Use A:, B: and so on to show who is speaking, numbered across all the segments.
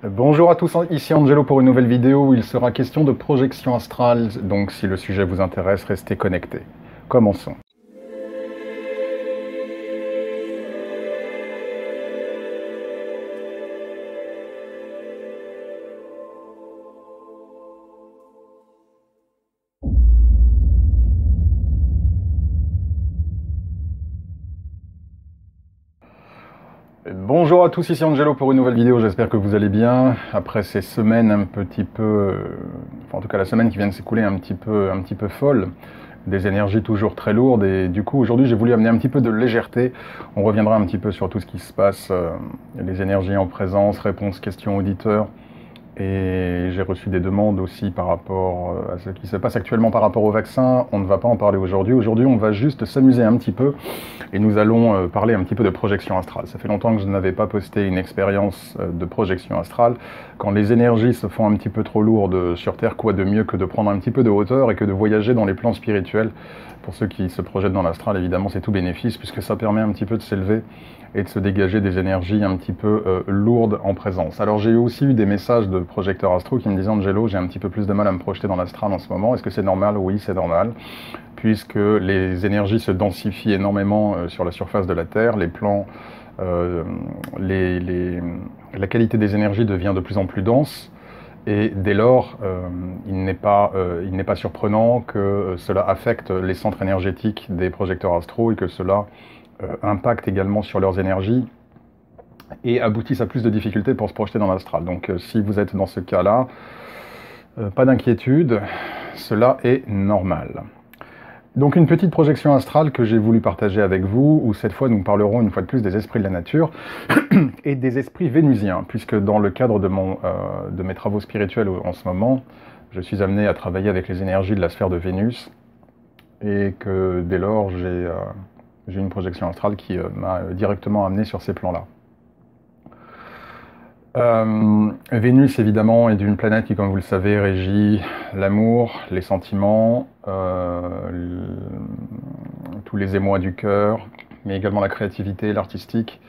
A: Bonjour à tous, ici Angelo pour une nouvelle vidéo où il sera question de projection astrale, donc si le sujet vous intéresse, restez connectés. Commençons. Bonjour à tous, ici Angelo pour une nouvelle vidéo, j'espère que vous allez bien. Après ces semaines un petit peu, enfin en tout cas la semaine qui vient de s'écouler un petit peu folle, des énergies toujours très lourdes, et du coup aujourd'hui j'ai voulu amener un petit peu de légèreté. On reviendra un petit peu sur tout ce qui se passe, les énergies en présence, réponses, questions auditeurs. Et j'ai reçu des demandes aussi par rapport à ce qui se passe actuellement par rapport au vaccin. On ne va pas en parler aujourd'hui. Aujourd'hui, on va juste s'amuser un petit peu et nous allons parler un petit peu de projection astrale. Ça fait longtemps que je n'avais pas posté une expérience de projection astrale. Quand les énergies se font un petit peu trop lourdes sur Terre, quoi de mieux que de prendre un petit peu de hauteur et que de voyager dans les plans spirituels. Pour ceux qui se projettent dans l'astral, évidemment, c'est tout bénéfice puisque ça permet un petit peu de s'élever et de se dégager des énergies un petit peu lourdes en présence. Alors j'ai aussi eu des messages de projecteurs astro qui me disaient « Angelo, j'ai un petit peu plus de mal à me projeter dans l'astral en ce moment, est-ce que c'est normal ?» Oui, c'est normal, puisque les énergies se densifient énormément sur la surface de la Terre, les plans, la qualité des énergies devient de plus en plus dense, et dès lors, il n'est pas surprenant que cela affecte les centres énergétiques des projecteurs astro et que cela impactent également sur leurs énergies et aboutissent à plus de difficultés pour se projeter dans l'astral. Donc si vous êtes dans ce cas-là, pas d'inquiétude, cela est normal. Donc une petite projection astrale que j'ai voulu partager avec vous, où cette fois nous parlerons une fois de plus des esprits de la nature et des esprits vénusiens, puisque dans le cadre de mes travaux spirituels en ce moment, je suis amené à travailler avec les énergies de la sphère de Vénus, et que dès lors j'ai une projection astrale qui m'a directement amené sur ces plans-là. Vénus, évidemment, est une planète qui, comme vous le savez, régit l'amour, les sentiments, tous les émois du cœur, mais également la créativité, l'artistique,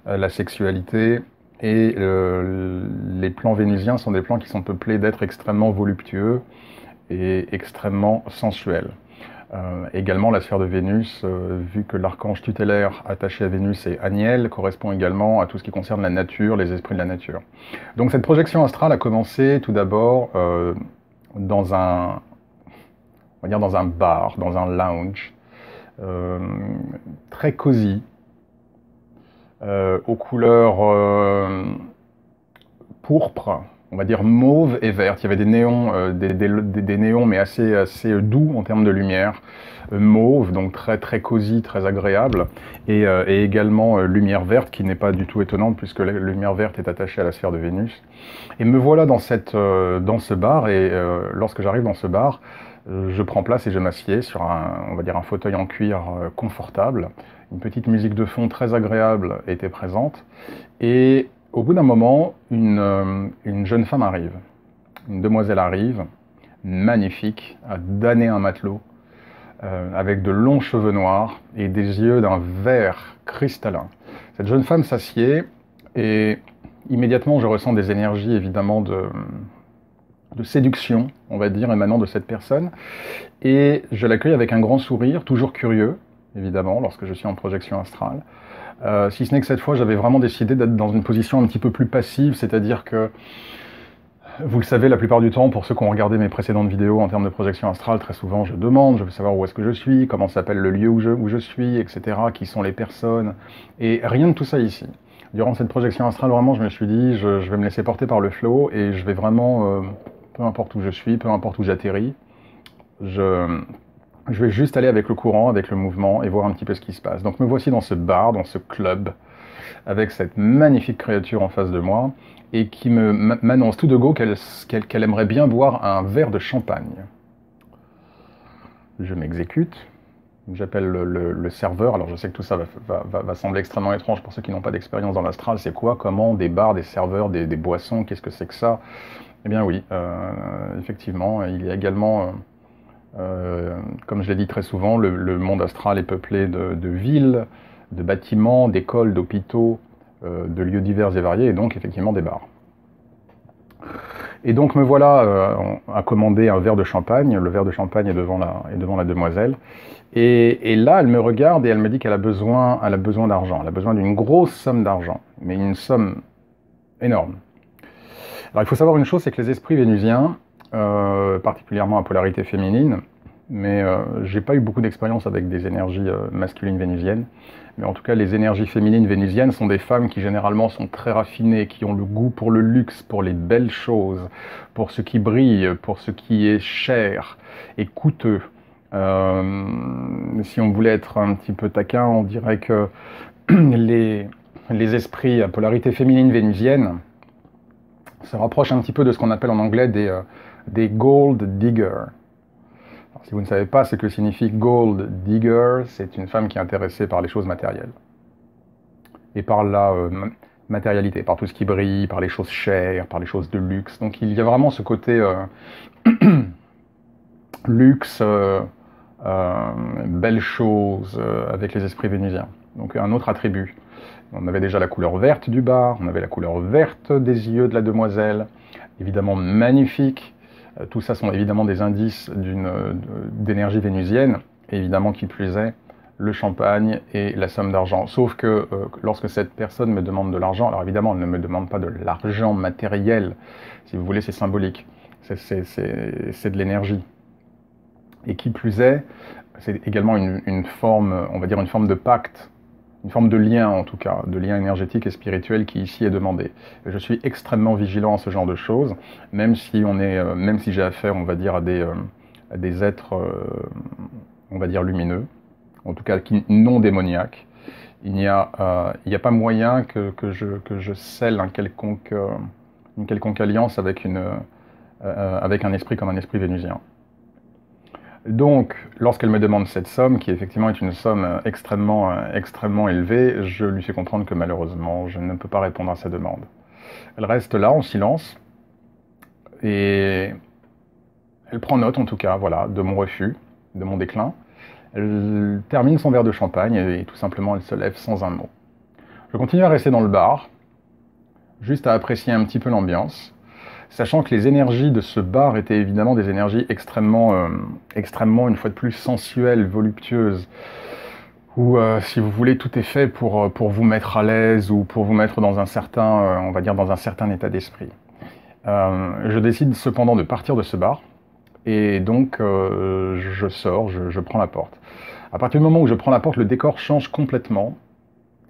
A: la sexualité. Et les plans vénusiens sont des plans qui sont peuplés d'êtres extrêmement voluptueux et extrêmement sensuels. Également, la sphère de Vénus, vu que l'archange tutélaire attaché à Vénus est Aniel, correspond également à tout ce qui concerne la nature, les esprits de la nature. Donc cette projection astrale a commencé tout d'abord dans un bar, dans un lounge, très cosy, aux couleurs pourpre, on va dire mauve et verte. Il y avait des néons, des néons mais assez doux en termes de lumière, mauve, donc très cosy, très agréable, et également lumière verte, qui n'est pas du tout étonnante puisque la lumière verte est attachée à la sphère de Vénus. Et me voilà dans ce bar, et lorsque j'arrive dans ce bar, je prends place et je m'assieds sur on va dire un fauteuil en cuir confortable. Une petite musique de fond très agréable était présente, et au bout d'un moment, une jeune femme arrive, une demoiselle arrive, magnifique, à damner un matelot, avec de longs cheveux noirs et des yeux d'un vert cristallin. Cette jeune femme s'assied, et immédiatement je ressens des énergies évidemment de séduction, on va dire, émanant de cette personne, et je l'accueille avec un grand sourire, toujours curieux, évidemment, lorsque je suis en projection astrale. Si ce n'est que cette fois, j'avais vraiment décidé d'être dans une position un petit peu plus passive, c'est-à-dire que, vous le savez, la plupart du temps, pour ceux qui ont regardé mes précédentes vidéos en termes de projection astrale, très souvent je demande, je veux savoir où est-ce que je suis, comment s'appelle le lieu où je suis, etc., qui sont les personnes, et rien de tout ça ici. Durant cette projection astrale, vraiment, je me suis dit, je vais me laisser porter par le flow, et je vais vraiment, peu importe où je suis, peu importe où j'atterris, je vais juste aller avec le courant, avec le mouvement, et voir un petit peu ce qui se passe. Donc me voici dans ce bar, dans ce club, avec cette magnifique créature en face de moi, et qui m'annonce tout de go qu'elle aimerait bien boire un verre de champagne. Je m'exécute, j'appelle le serveur. Alors je sais que tout ça va sembler extrêmement étrange pour ceux qui n'ont pas d'expérience dans l'astral. C'est quoi, comment, des bars, des serveurs, des boissons, qu'est-ce que c'est que ça? Eh bien oui, effectivement, il y a également... comme je l'ai dit très souvent, le monde astral est peuplé de villes, de bâtiments, d'écoles, d'hôpitaux, de lieux divers et variés, et donc effectivement des bars. Et donc me voilà à commander un verre de champagne. Le verre de champagne est devant la demoiselle. Et là, elle me regarde et elle me dit qu'elle a besoin d'argent. Elle a besoin d'une grosse somme d'argent, mais une somme énorme. Alors il faut savoir une chose, c'est que les esprits vénusiens, particulièrement à polarité féminine, mais j'ai pas eu beaucoup d'expérience avec des énergies masculines vénusiennes, mais en tout cas les énergies féminines vénusiennes sont des femmes qui généralement sont très raffinées, qui ont le goût pour le luxe, pour les belles choses, pour ce qui brille, pour ce qui est cher et coûteux. Si on voulait être un petit peu taquin, on dirait que les esprits à polarité féminine vénusienne se rapprochent un petit peu de ce qu'on appelle en anglais des gold diggers. Alors, si vous ne savez pas ce que signifie gold digger, c'est une femme qui est intéressée par les choses matérielles et par la matérialité, par tout ce qui brille, par les choses chères, par les choses de luxe. Donc il y a vraiment ce côté luxe, belles choses avec les esprits vénusiens. Donc un autre attribut. On avait déjà la couleur verte du bar, on avait la couleur verte des yeux de la demoiselle, évidemment magnifique. Tout ça sont évidemment des indices d'énergie vénusienne, et évidemment qui plus est, le champagne et la somme d'argent. Sauf que lorsque cette personne me demande de l'argent, alors évidemment elle ne me demande pas de l'argent matériel, si vous voulez c'est symbolique, c'est de l'énergie. Et qui plus est, c'est également une forme, on va dire une forme de pacte, une forme de lien en tout cas, de lien énergétique et spirituel qui ici est demandé. Et je suis extrêmement vigilant à ce genre de choses, même si j'ai affaire, on va dire, à des êtres, on va dire lumineux, en tout cas non démoniaques. Il n'y a pas moyen que je scelle une quelconque alliance avec un esprit comme un esprit vénusien. Donc, lorsqu'elle me demande cette somme, qui effectivement est une somme extrêmement élevée, je lui fais comprendre que malheureusement, je ne peux pas répondre à sa demande. Elle reste là, en silence, et elle prend note, en tout cas, voilà, de mon refus, de mon déclin. Elle termine son verre de champagne, et tout simplement, elle se lève sans un mot. Je continue à rester dans le bar, juste à apprécier un petit peu l'ambiance, sachant que les énergies de ce bar étaient évidemment des énergies extrêmement, une fois de plus, sensuelles, voluptueuses, où, si vous voulez, tout est fait pour vous mettre à l'aise ou pour vous mettre dans un certain, on va dire, dans un certain état d'esprit. Je décide cependant de partir de ce bar, et donc je sors, je prends la porte. À partir du moment où je prends la porte, le décor change complètement,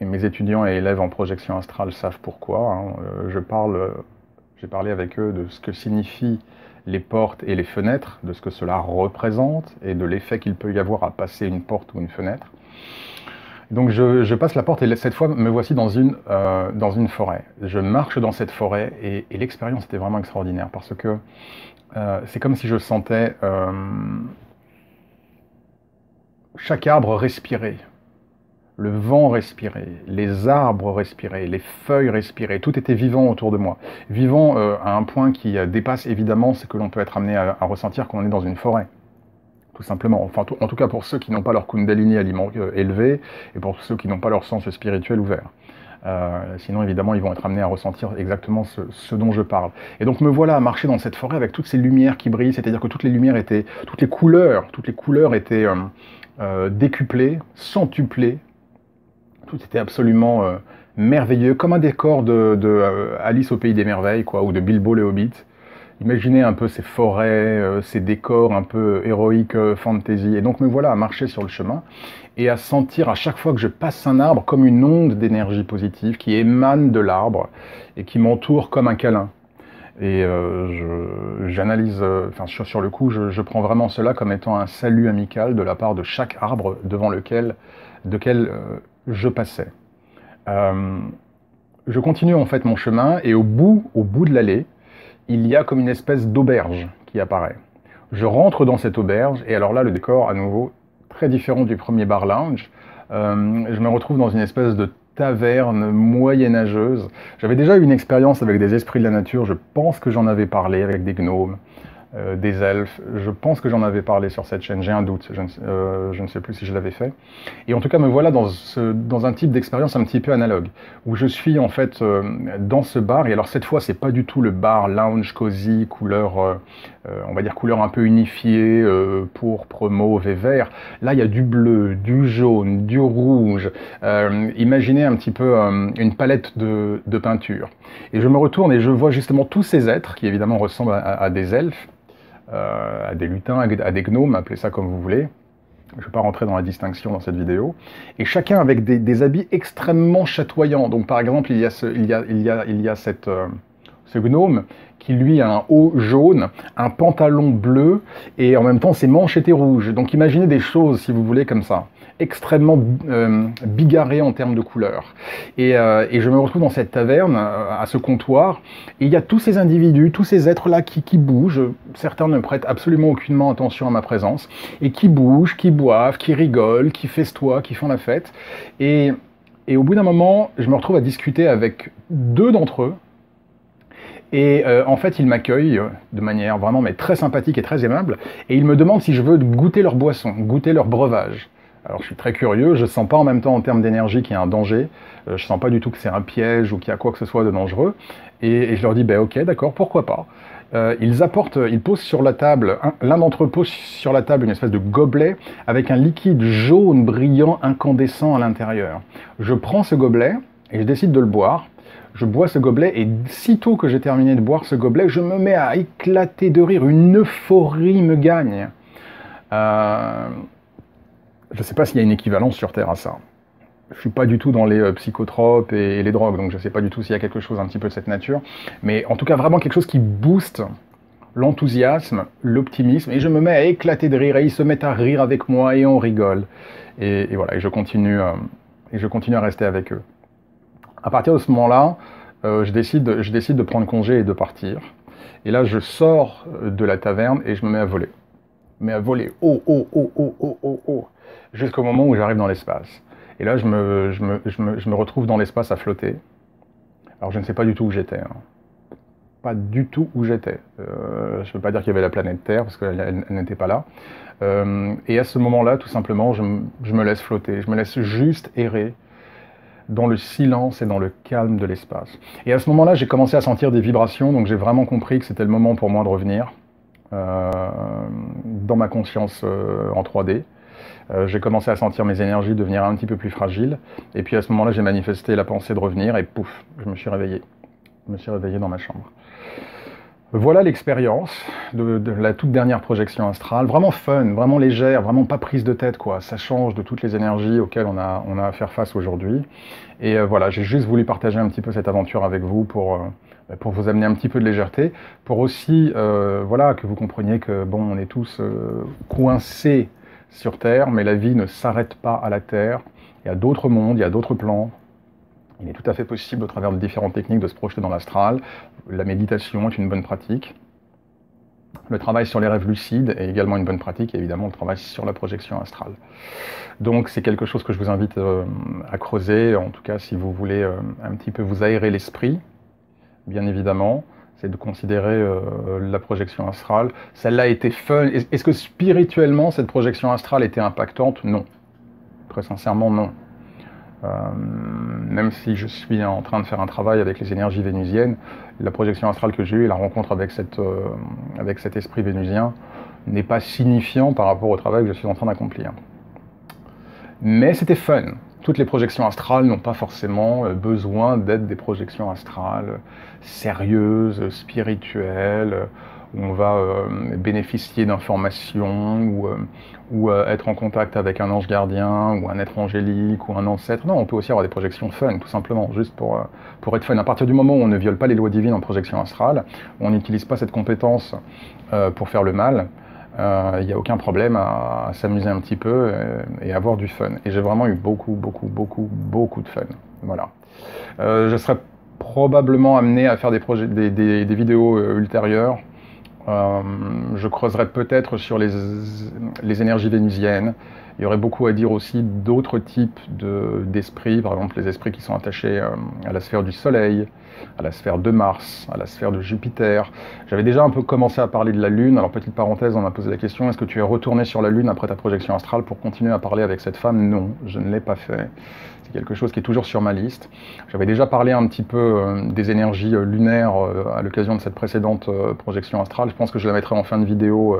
A: et mes étudiants et élèves en projection astrale savent pourquoi, hein. J'ai parlé avec eux de ce que signifient les portes et les fenêtres, de ce que cela représente et de l'effet qu'il peut y avoir à passer une porte ou une fenêtre. Donc je passe la porte et cette fois me voici dans une forêt. Je marche dans cette forêt et l'expérience était vraiment extraordinaire parce que c'est comme si je sentais chaque arbre respirer. Le vent respirait, les arbres respiraient, les feuilles respiraient, tout était vivant autour de moi. Vivant à un point qui dépasse évidemment ce que l'on peut être amené à ressentir quand on est dans une forêt. Tout simplement. Enfin, en tout cas pour ceux qui n'ont pas leur Kundalini élevé et pour ceux qui n'ont pas leur sens spirituel ouvert. Sinon, évidemment, ils vont être amenés à ressentir exactement ce dont je parle. Et donc me voilà à marcher dans cette forêt avec toutes ces lumières qui brillent, c'est-à-dire que toutes les couleurs étaient décuplées, centuplées. Tout était absolument merveilleux, comme un décor de Alice au Pays des Merveilles, quoi, ou de Bilbo le Hobbit. Imaginez un peu ces forêts, ces décors un peu héroïques, fantasy. Et donc me voilà à marcher sur le chemin et à sentir à chaque fois que je passe un arbre comme une onde d'énergie positive qui émane de l'arbre et qui m'entoure comme un câlin. Et j'analyse, sur le coup, je prends vraiment cela comme étant un salut amical de la part de chaque arbre devant lequel je passais. Je continue en fait mon chemin et au bout de l'allée, il y a comme une espèce d'auberge qui apparaît. Je rentre dans cette auberge et alors là, le décor à nouveau très différent du premier bar lounge. Je me retrouve dans une espèce de taverne moyenâgeuse. J'avais déjà eu une expérience avec des esprits de la nature, je pense que j'en avais parlé avec des gnomes. des elfes. Je pense que j'en avais parlé sur cette chaîne, j'ai un doute, je ne sais plus si je l'avais fait. Et en tout cas, me voilà dans un type d'expérience un petit peu analogue, où je suis en fait dans ce bar, et alors cette fois, c'est pas du tout le bar lounge cosy, couleur, on va dire couleur un peu unifiée, pourpre, mauve et vert. Là, il y a du bleu, du jaune, du rouge. Imaginez un petit peu une palette de peinture. Et je me retourne et je vois justement tous ces êtres, qui évidemment ressemblent à des elfes, à des lutins, à des gnomes, appelez ça comme vous voulez. Je ne vais pas rentrer dans la distinction dans cette vidéo. Et chacun avec des habits extrêmement chatoyants. Donc par exemple, il y a ce gnome qui lui a un haut jaune, un pantalon bleu, et en même temps ses manches étaient rouges. Donc imaginez des choses, si vous voulez, comme ça, extrêmement bigarrées en termes de couleurs. Et je me retrouve dans cette taverne, à ce comptoir, et il y a tous ces individus, tous ces êtres-là qui bougent. Certains ne prêtent absolument aucunement attention à ma présence, et qui bougent, qui boivent, qui rigolent, qui festoient, qui font la fête. Et au bout d'un moment, je me retrouve à discuter avec deux d'entre eux. Et en fait, ils m'accueillent de manière vraiment mais très sympathique et très aimable. Et ils me demandent si je veux goûter leur boisson, goûter leur breuvage. Alors je suis très curieux, je ne sens pas en même temps en termes d'énergie qu'il y a un danger. Je ne sens pas du tout que c'est un piège ou qu'il y a quoi que ce soit de dangereux. Et je leur dis, ben ok, d'accord, pourquoi pas. Ils posent sur la table, l'un d'entre eux pose sur la table une espèce de gobelet avec un liquide jaune brillant incandescent à l'intérieur. Je prends ce gobelet et je décide de le boire. Je bois ce gobelet et sitôt que j'ai terminé de boire ce gobelet, je me mets à éclater de rire. Une euphorie me gagne. Je ne sais pas s'il y a une équivalence sur Terre à ça. Je ne suis pas du tout dans les psychotropes et les drogues, donc je ne sais pas du tout s'il y a quelque chose un petit peu de cette nature. Mais en tout cas, vraiment quelque chose qui booste l'enthousiasme, l'optimisme. Et je me mets à éclater de rire et ils se mettent à rire avec moi et on rigole. Et voilà, et je continue à rester avec eux. À partir de ce moment-là, je décide de prendre congé et de partir. Et là, je sors de la taverne et je me mets à voler. Mais à voler haut, haut, haut, haut, haut, haut, haut, jusqu'au moment où j'arrive dans l'espace. Et là, je me retrouve dans l'espace à flotter. Alors, je ne sais pas du tout où j'étais. Hein. Pas du tout où j'étais. Je ne peux pas dire qu'il y avait la planète Terre, parce qu'elle n'était pas là. Et à ce moment-là, tout simplement, je me laisse flotter. Je me laisse juste errer dans le silence et dans le calme de l'espace. Et à ce moment-là, j'ai commencé à sentir des vibrations, donc j'ai vraiment compris que c'était le moment pour moi de revenir dans ma conscience en 3D. J'ai commencé à sentir mes énergies devenir un petit peu plus fragiles, et puis à ce moment-là, j'ai manifesté la pensée de revenir, et pouf, je me suis réveillé. Je me suis réveillé dans ma chambre. Voilà l'expérience de la toute dernière projection astrale, vraiment fun, vraiment légère, vraiment pas prise de tête, quoi. Ça change de toutes les énergies auxquelles on a à faire face aujourd'hui. Et voilà, j'ai juste voulu partager un petit peu cette aventure avec vous pour vous amener un petit peu de légèreté, pour aussi voilà, que vous compreniez que bon, on est tous coincés sur Terre, mais la vie ne s'arrête pas à la Terre. Il y a d'autres mondes, il y a d'autres plans. Il est tout à fait possible, au travers de différentes techniques, de se projeter dans l'astral. La méditation est une bonne pratique. Le travail sur les rêves lucides est également une bonne pratique, et évidemment le travail sur la projection astrale. Donc c'est quelque chose que je vous invite à creuser, en tout cas si vous voulez un petit peu vous aérer l'esprit, bien évidemment, c'est de considérer la projection astrale. Celle-là a été fun. Est-ce que spirituellement cette projection astrale était impactante? Non. Très sincèrement, non. Même si je suis en train de faire un travail avec les énergies vénusiennes, la projection astrale que j'ai eue et la rencontre avec cet esprit vénusien n'est pas signifiant par rapport au travail que je suis en train d'accomplir. Mais c'était fun. Toutes les projections astrales n'ont pas forcément besoin d'être des projections astrales sérieuses, spirituelles, où on va bénéficier d'informations ou être en contact avec un ange gardien ou un être angélique ou un ancêtre. Non, on peut aussi avoir des projections fun, tout simplement, juste pour être fun. À partir du moment où on ne viole pas les lois divines en projection astrale, où on n'utilise pas cette compétence pour faire le mal, il n'y a aucun problème à s'amuser un petit peu et avoir du fun. Et j'ai vraiment eu beaucoup de fun. Voilà. Je serai probablement amené à faire des vidéos ultérieures. Je creuserai peut-être sur les énergies vénusiennes, Il y aurait beaucoup à dire aussi d'autres types d'esprits, par exemple les esprits qui sont attachés à la sphère du Soleil, à la sphère de Mars, à la sphère de Jupiter. J'avais déjà un peu commencé à parler de la Lune. Alors petite parenthèse, on m'a posé la question, est-ce que tu es retourné sur la Lune après ta projection astrale pour continuer à parler avec cette femme? Non, je ne l'ai pas fait. C'est quelque chose qui est toujours sur ma liste. J'avais déjà parlé un petit peu des énergies lunaires à l'occasion de cette précédente projection astrale. Je pense que je la mettrai en fin de vidéo.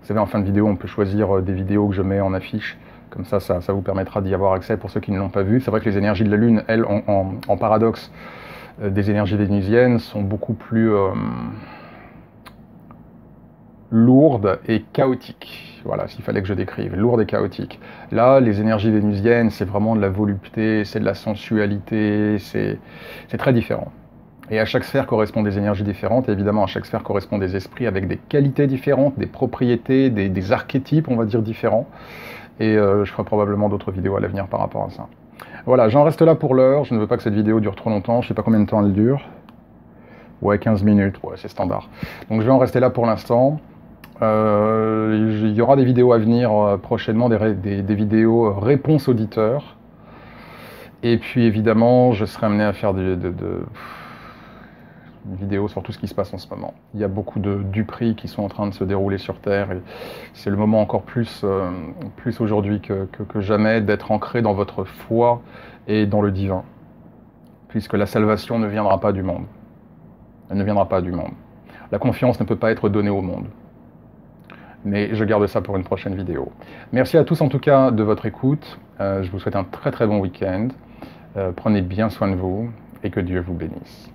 A: Vous savez, en fin de vidéo, on peut choisir des vidéos que je mets en affiche. Comme ça vous permettra d'y avoir accès pour ceux qui ne l'ont pas vu. C'est vrai que les énergies de la Lune, elles, en paradoxe des énergies vénusiennes, sont beaucoup plus lourdes et chaotiques. Voilà, s'il fallait que je décrive, lourdes et chaotiques. Là, les énergies vénusiennes, c'est vraiment de la volupté, c'est de la sensualité, c'est très différent. Et à chaque sphère correspond des énergies différentes, et évidemment à chaque sphère correspond des esprits avec des qualités différentes, des propriétés, des archétypes, on va dire, différents. Et je ferai probablement d'autres vidéos à l'avenir par rapport à ça. Voilà, j'en reste là pour l'heure, je ne veux pas que cette vidéo dure trop longtemps, je ne sais pas combien de temps elle dure. Ouais, 15 minutes, ouais, c'est standard. Donc je vais en rester là pour l'instant. Il y aura des vidéos à venir prochainement, des vidéos réponses auditeurs. Et puis évidemment, je serai amené à faire une vidéo sur tout ce qui se passe en ce moment. Il y a beaucoup de duperies qui sont en train de se dérouler sur Terre et c'est le moment encore plus aujourd'hui que jamais d'être ancré dans votre foi et dans le divin. Puisque la salvation ne viendra pas du monde. Elle ne viendra pas du monde. La confiance ne peut pas être donnée au monde. Mais je garde ça pour une prochaine vidéo. Merci à tous en tout cas de votre écoute. Je vous souhaite un très très bon week-end. Prenez bien soin de vous et que Dieu vous bénisse.